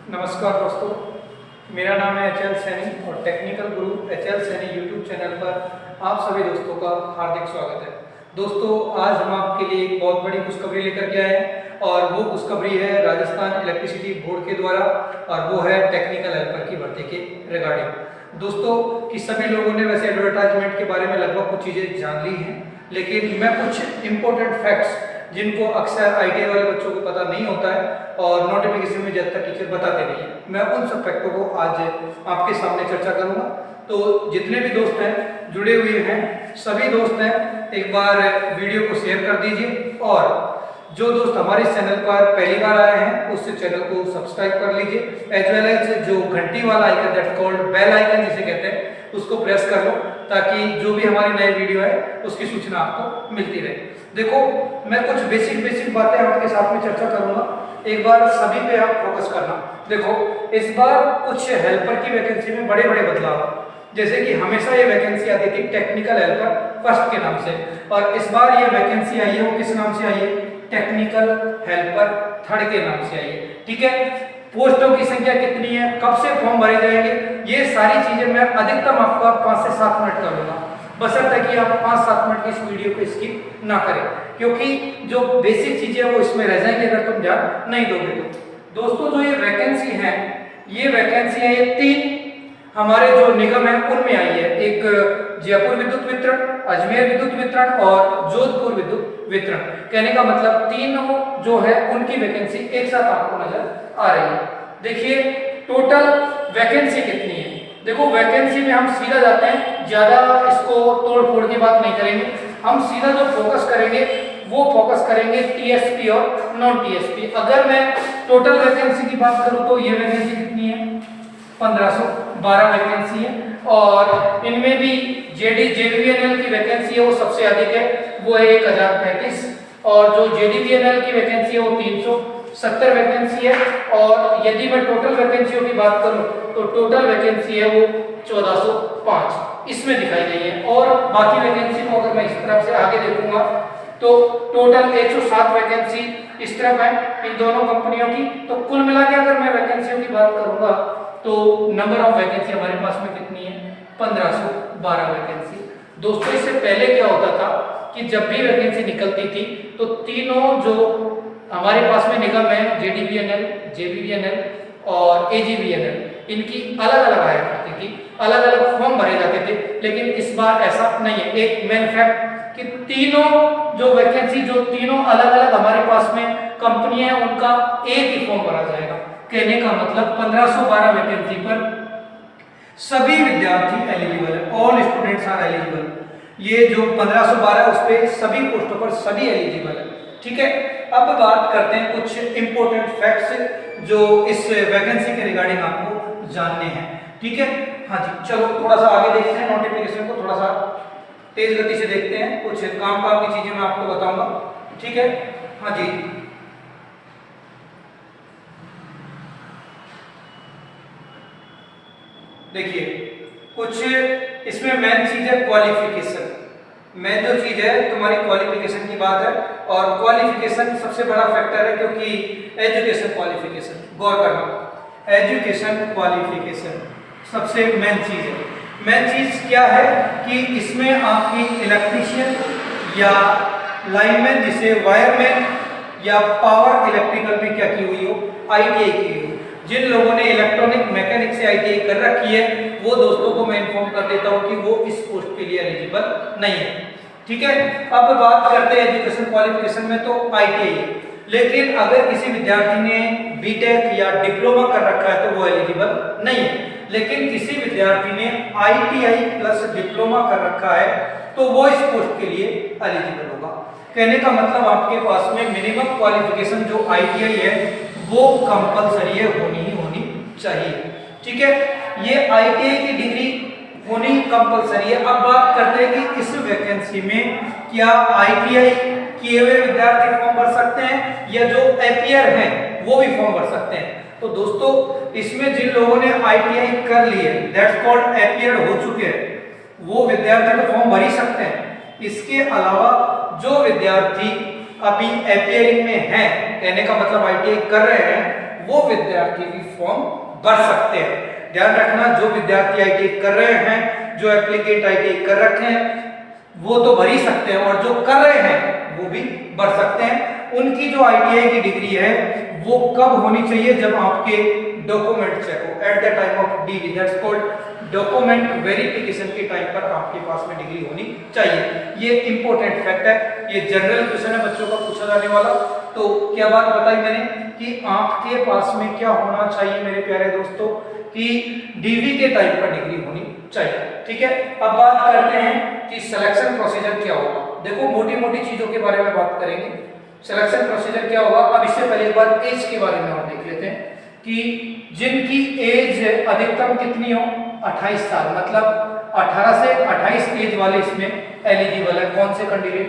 नमस्कार दोस्तों, मेरा नाम है एच.एल. सैनी और टेक्निकल गुरु एच.एल. सैनी यूट्यूब चैनल पर आप सभी दोस्तों का हार्दिक स्वागत है। दोस्तों, आज हम आपके लिए एक बहुत बड़ी खुशखबरी लेकर के आए हैं और वो खुशखबरी है राजस्थान इलेक्ट्रिसिटी बोर्ड के द्वारा और वो है टेक्निकल हेल्पर की भर्ती के रिगार्डिंग। दोस्तों कि सभी लोगों ने वैसे एडवर्टाइजमेंट के बारे में लगभग कुछ चीज़ें जान ली हैं, लेकिन मैं कुछ इंपॉर्टेंट फैक्ट्स जिनको अक्सर आईटीआई वाले बच्चों को पता नहीं होता है और नोटिफिकेशन में ज़्यादातर टीचर बताते नहीं है, मैं उन सब फैक्टों को आज आपके सामने चर्चा करूंगा। तो जितने भी दोस्त हैं जुड़े हुए हैं, सभी दोस्त हैं, एक बार वीडियो को शेयर कर दीजिए और जो दोस्त हमारे चैनल पर पहली बार आए हैं उस चैनल को सब्सक्राइब कर लीजिए, एज वेल एज जो घंटी वाला icon that called bell icon जिसे कहते हैं उसको प्रेस कर लो ताकि जो भी हमारी नई वीडियो है उसकी सूचना आपको मिलती रहे। देखो, मैं कुछ बेसिक बातें आपके साथ में चर्चा करूंगा, एक बार सभी पे आप फोकस करना। देखो, इस बार कुछ हेल्पर की वैकेंसी में बड़े बदलाव, जैसे कि हमेशा ये वैकेंसी आती थी टेक्निकल हेल्पर फर्स्ट के नाम से, और इस बार ये वैकेंसी आई है वो किस नाम से आई है? टेक्निकल हेल्पर थर्ड के नाम से आई है। ठीक है, पोस्टों की संख्या कितनी है, कब से फॉर्म भरे जाएंगे, ये सारी चीजें मैं अधिकतम आपका 5 से 7 मिनट करूंगा, बशर्ते कि आप 5-7 मिनट की इस वीडियो को स्किप ना करें, क्योंकि जो बेसिक चीजें वो इसमें रह जाएंगी अगर तुम ध्यान नहीं दोगे तो। दोस्तों, जो ये वैकेंसी है, ये वैकेंसी है, ये 3 हमारे जो निगम है उनमें आई है। एक जयपुर विद्युत वितरण, अजमेर विद्युत वितरण और जोधपुर विद्युत वितरण। कहने का मतलब तीनों जो है उनकी वैकेंसी एक साथ आपको नजर आ रही है। देखिए टोटल वैकेंसी कितनी है। देखो, वैकेंसी में हम सीधा जाते हैं, ज्यादा इसको तोड़ फोड़ की बात नहीं करेंगे, हम सीधा जो फोकस करेंगे वो फोकस करेंगे टीएसपी और नॉन टीएसपी। अगर मैं टोटल वैकेंसी की बात करूं तो ये वैकेंसी कितनी है? 1512 वैकेंसी है और इनमें भी जेडीवीएनएल की वैकेंसी है वो सबसे अधिक है, वो है 1035, और जो जेडीवीएनएल की वैकेंसी है वो 370 वैकेंसी है। और यदि मैं टोटल वैकेंसियों की बात करूं तो टोटल वैकेंसी है वो 1405 इसमें दिखाई गई है। और बाकी वैकेंसी को अगर मैं इस तरफ से आगे देखूंगा तो टोटल 107 वैकेंसी इस तरफ है इन दोनों कंपनियों की। तो कुल मिला के अगर मैं वैकेंसियों की बात करूंगा तो नंबर ऑफ वैकेंसी हमारे पास में कितनी है? 1512 वैकेंसी। दोस्तों, इससे पहले क्या होता था कि जब भी वैकेंसी निकलती थी तो तीनों जो हमारे पास में निगम है, जेडीवीएनएल, जेबीवीएनएल और एजीवीएनएल, इनकी अलग आया करती थी, अलग फॉर्म भरे जाते थे, लेकिन इस बार ऐसा नहीं है। एक मेन फैक्ट कि तीनों जो वैकेंसी, जो तीनों अलग हमारे पास में कंपनियां हैं, उनका एक ही फॉर्म भरा जाएगा। कहने का मतलब 1512 वैकेंसी पर सभी विद्यार्थी एलिजिबल है, ऑल स्टूडेंट्स आर एलिजिबल। ये जो 1512 उस पे सभी पोस्टों पर सभी एलिजिबल है। ठीक है, अब बात करते हैं कुछ इंपॉर्टेंट फैक्ट्स जो इस वैकेंसी के रिगार्डिंग आपको जानने हैं। ठीक है, हाँ जी, चलो थोड़ा सा आगे देखते हैं, नोटिफिकेशन को थोड़ा सा तेज गति से देखते हैं, कुछ काम की चीजें मैं आपको बताऊंगा। ठीक है, हाँ जी, देखिए कुछ इसमें मेन चीज है क्वालिफिकेशन। मेन जो चीज है तुम्हारी क्वालिफिकेशन की बात है, और क्वालिफिकेशन सबसे बड़ा फैक्टर है, क्योंकि एजुकेशन क्वालिफिकेशन, गौर करना, एजुकेशन क्वालिफिकेशन सबसे मेन चीज है। मेन चीज क्या है कि इसमें आपकी इलेक्ट्रीशियन या लाइनमैन, जिसे वायरमैन या पावर इलेक्ट्रिकल में क्या की हुई हो, आईटीआई की हुई हो। जिन लोगों ने इलेक्ट्रॉनिक मैकेनिक से आईटीआई कर रखी है वो दोस्तों को मैं इन्फॉर्म कर देता हूं कि वो इस पोस्ट के लिए एलिजिबल नहीं है। ठीक है, अब बात करते हैं एजुकेशन क्वालिफिकेशन में, तो आईटीआई है, लेकिन अगर किसी विद्यार्थी ने बीटेक या डिप्लोमा कर रखा है तो वो एलिजिबल नहीं है। लेकिन किसी विद्यार्थी ने आईटीआई प्लस डिप्लोमा कर रखा है तो वो इस पोस्ट के लिए एलिजिबल होगा। कहने का मतलब आपके पास में मिनिमम क्वालिफिकेशन जो आईटीआई है वो कंपलसरी है, होनी चाहिए। ठीक है, ये आईटीआई की डिग्री होनी कंपलसरी है। अब बात करते हैं कि इस वैकेंसी में क्या आईटीआई किए हुए विद्यार्थी फॉर्म भर सकते हैं या जो एपीआर हैं वो भी फॉर्म भर सकते हैं। तो दोस्तों, इसमें जिन लोगों ने आईटीआई कर ली है, दैट्स कॉल्ड एपीआर हो चुके हैं, वो विद्यार्थी तो फॉर्म भर ही सकते हैं। इसके अलावा जो विद्यार्थी अभी एपीआरिंग में हैं, कहने का मतलब आईटीआई कर रहे हैं, वो विद्यार्थी भी फॉर्म भर सकते हैं। ध्यान रखना, जो विद्यार्थी ITI कर रहे हैं, जो एप्लीकेट ITI कर रखे हैं वो तो भर ही सकते हैं, और जो कर रहे हैं वो भी भर सकते हैं। उनकी जो ITI की डिग्री है वो कब होनी चाहिए, जब आपके डॉक्यूमेंट चेक हो, at the time of DV, that's called document verification के टाइम पर आपके पास में डिग्री होनी चाहिए। ये इंपॉर्टेंट फैक्ट है, ये जनरल क्वेश्चन है बच्चों का पूछा जाने वाला। तो क्या बात बताई मैंने कि आपके पास में क्या होना चाहिए मेरे प्यारे दोस्तों, कि DV के टाइप का डिग्री होनी चाहिए। ठीक है, अब बात करते हैं कि सिलेक्शन प्रोसीजर क्या होगा। देखो, मोटी मोटी चीजों के बारे में बात करेंगे। सिलेक्शन प्रोसीजर क्या होगा, अब इससे पहले एक बार एज के बारे में और देख लेते हैं कि जिनकी एज अधिकतम कितनी हो, 28 साल, मतलब 18 से 28 एज वाले इसमें एलिजिबल है। कौन से कैंडिडेट?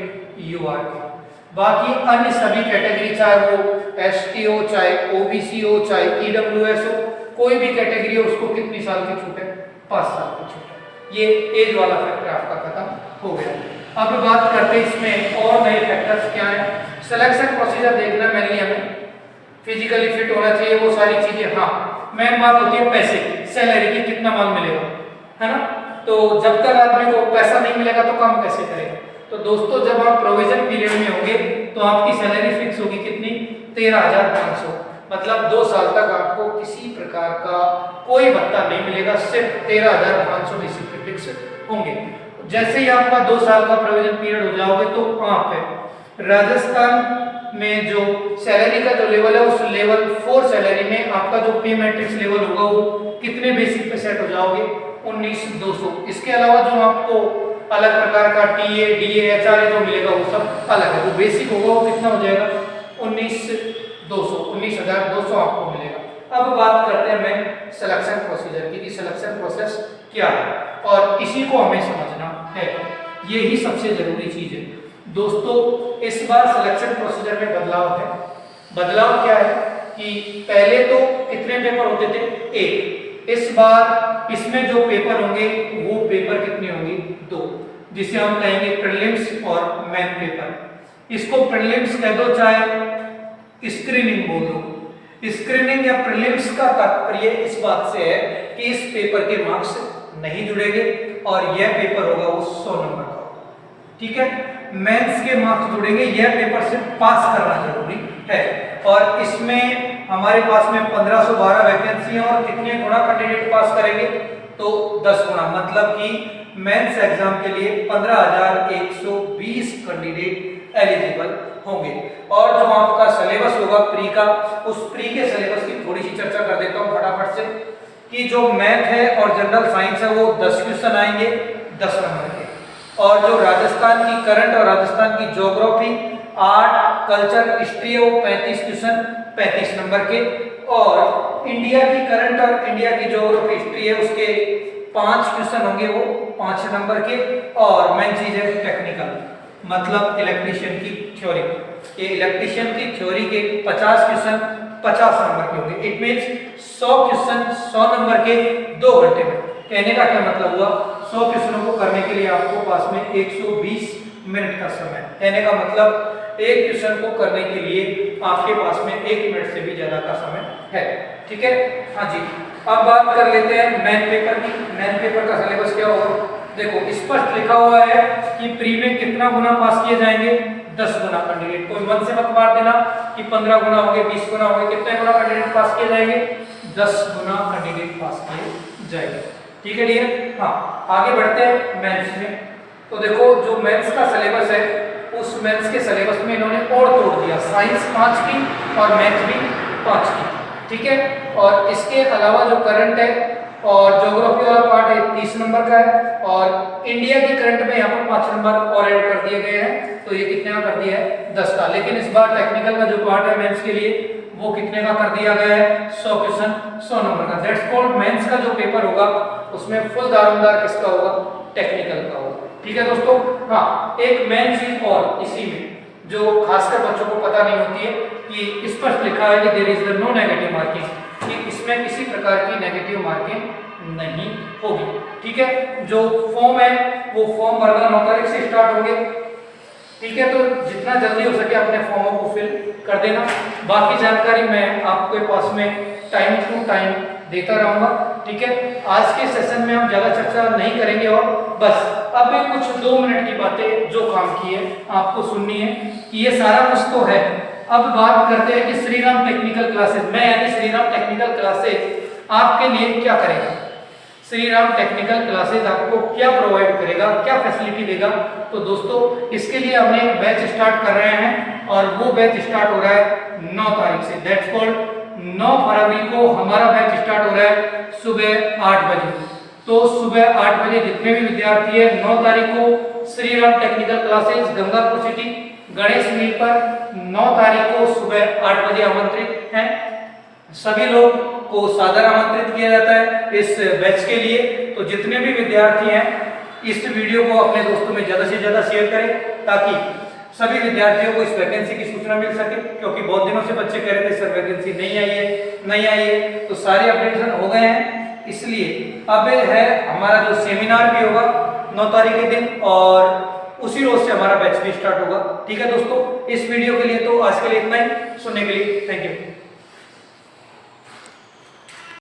UR के। बाकी अन्य सभी कैटेगरी, चाहे वो ST हो, चाहे OBC हो, चाहे EWS हो, कोई भी कैटेगरी हो, उसको कितनी साल की छूट है? 5 साल की छूट है। ये एज वाला फैक्टर आपका खत्म हो गया। अब बात करते हैं इसमें और नए फैक्टर्स क्या हैं। सिलेक्शन प्रोसीजर देखना, मेनली हमें फिजिकली फिट होना चाहिए, वो सारी चीजें। हाँ, मेन बात होती है पैसे, सैलरी की, कितना माल मिलेगा, है ना। तो जब तक आदमी को पैसा नहीं मिलेगा तो काम कैसे करेगा। तो दोस्तों, जब आप प्रोविजन पीरियड में होंगे तो आपकी सैलरी फिक्स होगी कितनी? 13,500। मतलब 2 साल तक आपको किसी प्रकार का कोई भत्ता नहीं मिलेगा, सिर्फ 13,500 बेसिक पे फिक्स होंगे। जैसे ही आपका 2 साल का प्रोविजन पीरियड हो जाओगे तो आप राजस्थान में जो सैलरी का जो लेवल है, उस लेवल 4 सैलरी में आपका जो पे मैट्रिक्स लेवल होगा वो कितने बेसिक पे सेट हो जाओगे? 19,200। इसके अलावा जो आपको अलग प्रकार का TA, DA, HRA जो मिलेगा वो सब अलग है। वो बेसिक होगा वो कितना हो जाएगा? 19,200 आपको मिलेगा। अब बात करते हैं मैं सिलेक्शन प्रोसीजर की, कि सिलेक्शन प्रोसेस क्या है, और इसी को हमें समझना है। यही सबसे जरूरी चीज है दोस्तों। इस बार सिलेक्शन प्रोसीजर में बदलाव है। बदलाव क्या है कि पहले तो कितने पेपर होते थे? 1। इस बार इसमें जो पेपर होंगे वो पेपर कितने होंगे? 2, जिसे हम कहेंगे प्रीलिम्स और मेन पेपर। इसको प्रीलिम्स कह दो, चाहे स्क्रीनिंग बोल दो। स्क्रीनिंग या प्रीलिम्स का तात्पर्य इस बात से है कि इस पेपर के मार्क्स नहीं जुड़ेंगे और यह पेपर होगा वो 100 नंबर का होगा। ठीक है, मेंस के मार्क्स जुड़ेंगे, यह पेपर सिर्फ पास करना जरूरी है। और इसमें हमारे पास में 1512 वैकेंसी है, और कितने गुना कैंडिडेट पास करेंगे? तो 10 गुना, मतलब कि मेंस एग्जाम के लिए 15,120 कैंडिडेट एलिजिबल होंगे। और जो आपका सिलेबस होगा प्री का, उस प्री के सिलेबस की थोड़ी सी चर्चा कर देता हूँ फटाफट से, कि जो मैथ है और जनरल साइंस है वो 10 क्वेश्चन आएंगे 10 नंबर के, और जो राजस्थान की करंट और राजस्थान की ज्योग्राफी, आर्ट, कल्चर, हिस्ट्री है वो 35 क्वेश्चन 35 नंबर के, और इंडिया की करंट और इंडिया की ज्योग्राफी हिस्ट्री है उसके 5 क्वेश्चन होंगे वो 5 नंबर के। और मेन चीज है टेक्निकल, मतलब इलेक्ट्रीशियन की थ्योरी। ये इलेक्ट्रीशियन की थ्योरी के 50 क्वेश्चन 50 नंबर के होंगे। इट मींस 100 क्वेश्चन 100 नंबर के 2 घंटे में। कहने का क्या मतलब हुआ? 100 क्वेश्चनों को करने के लिए आपको पास में 120 मिनट का समय। कहने का मतलब एक क्वेश्चन को करने के लिए आपके पास में 1 मिनट से भी ज्यादा का समय है। ठीक है, हाँ जी। अब बात कर लेते हैं मेन पेपर की। मेन पेपर का सिलेबस क्या होगा? देखो, स्पष्ट लिखा हुआ है कि प्री में कितना गुना पास किए जाएंगे? 10 गुना कैंडिडेट। कोई मन से मत मार देना कि 15 गुना होंगे, 20 गुना होंगे। कितने गुना कैंडिडेट पास किए जाएंगे? 10 गुना कैंडिडेट पास किए जाएंगे। ठीक है डियर। हाँ, आगे बढ़ते हैं मेंस में। तो देखो, जो मेंस का सिलेबस है उस मेंस के सिलेबस में इन्होंने और तोड़ दिया। साइंस 5 की और मैथ भी 5 की। ठीक है, और इसके अलावा जो करंट है और ज्योग्राफी वाला पार्ट है 30 नंबर का है, और इंडिया की करंट में यहाँ पर 5 नंबर और ऐड कर दिए गए हैं। तो ये कितने का कर दिया है? 10 का। लेकिन इस बार टेक्निकल का जो पार्ट है मेंस के लिए वो कितने का कर दिया गया है? 100 क्वेश्चन 100 नंबर का। दैट्स कॉल्ड मेंस का जो पेपर होगा उसमें फुल दारोमदार किसका होगा? टेक्निकल का होगा। ठीक है दोस्तों। हाँ, एक मेन चीज और इसी में जो खासकर बच्चों को पता नहीं होती है कि स्पष्ट लिखा है कि there is no negative marking, कि इसमें किसी प्रकार की नेगेटिव मार्किंग नहीं होगी। ठीक है, जो फॉर्म है वो फॉर्म भरना 9 तारीख से स्टार्ट होंगे। ठीक है, तो जितना जल्दी हो सके अपने फॉर्मों को फिल कर देना। बाकी जानकारी मैं आपके पास में टाइम टू टाइम देता रहूंगा। ठीक है, आज के सेशन में हम ज्यादा चर्चा नहीं करेंगे और बस अब कुछ 2 मिनट की बातें जो काम की है आपको सुननी है कि ये सारा कुछ तो है। अब बात करते हैं कि श्रीराम टेक्निकल क्लासेस, मैं यानी श्रीराम टेक्निकल क्लासेस आपके लिए क्या करेगा। श्रीराम टेक्निकल क्लासेस आपको क्या प्रोवाइड करेगा, क्या फैसिलिटी देगा। तो दोस्तों इसके लिए हमने एक बैच स्टार्ट कर रहे हैं और वो बैच स्टार्ट हो रहा है 9 तारीख से। दैट्स कॉल्ड 9 फरवरी को हमारा बैच स्टार्ट हो रहा है सुबह 8 बजे। तो सुबह 8 बजे जितने भी विद्यार्थी है 9 तारीख को Shriram technical classes Gangapur city Ganesh mill पर 9 तारीख को सुबह 8 बजे आमंत्रित हैं। सभी लोग को सादर आमंत्रित किया जाता है इस बैच के लिए। तो जितने भी विद्यार्थी हैं इस वीडियो को अपने दोस्तों में ज्यादा से ज्यादा शेयर करें ताकि सभी विद्यार्थियों को इस वैकेंसी की सूचना मिल सके, क्योंकि बहुत दिनों से बच्चे कह रहे थे सर वैकेंसी नहीं आई है, तो सारे अपडेशन हो गए हैं। इसलिए अब है हमारा जो सेमिनार भी होगा 9 तारीख के दिन और उसी रोज से हमारा बैच भी स्टार्ट होगा। ठीक है दोस्तों, इस वीडियो के लिए तो आज के लिए इतना ही। सुनने के लिए थैंक यू।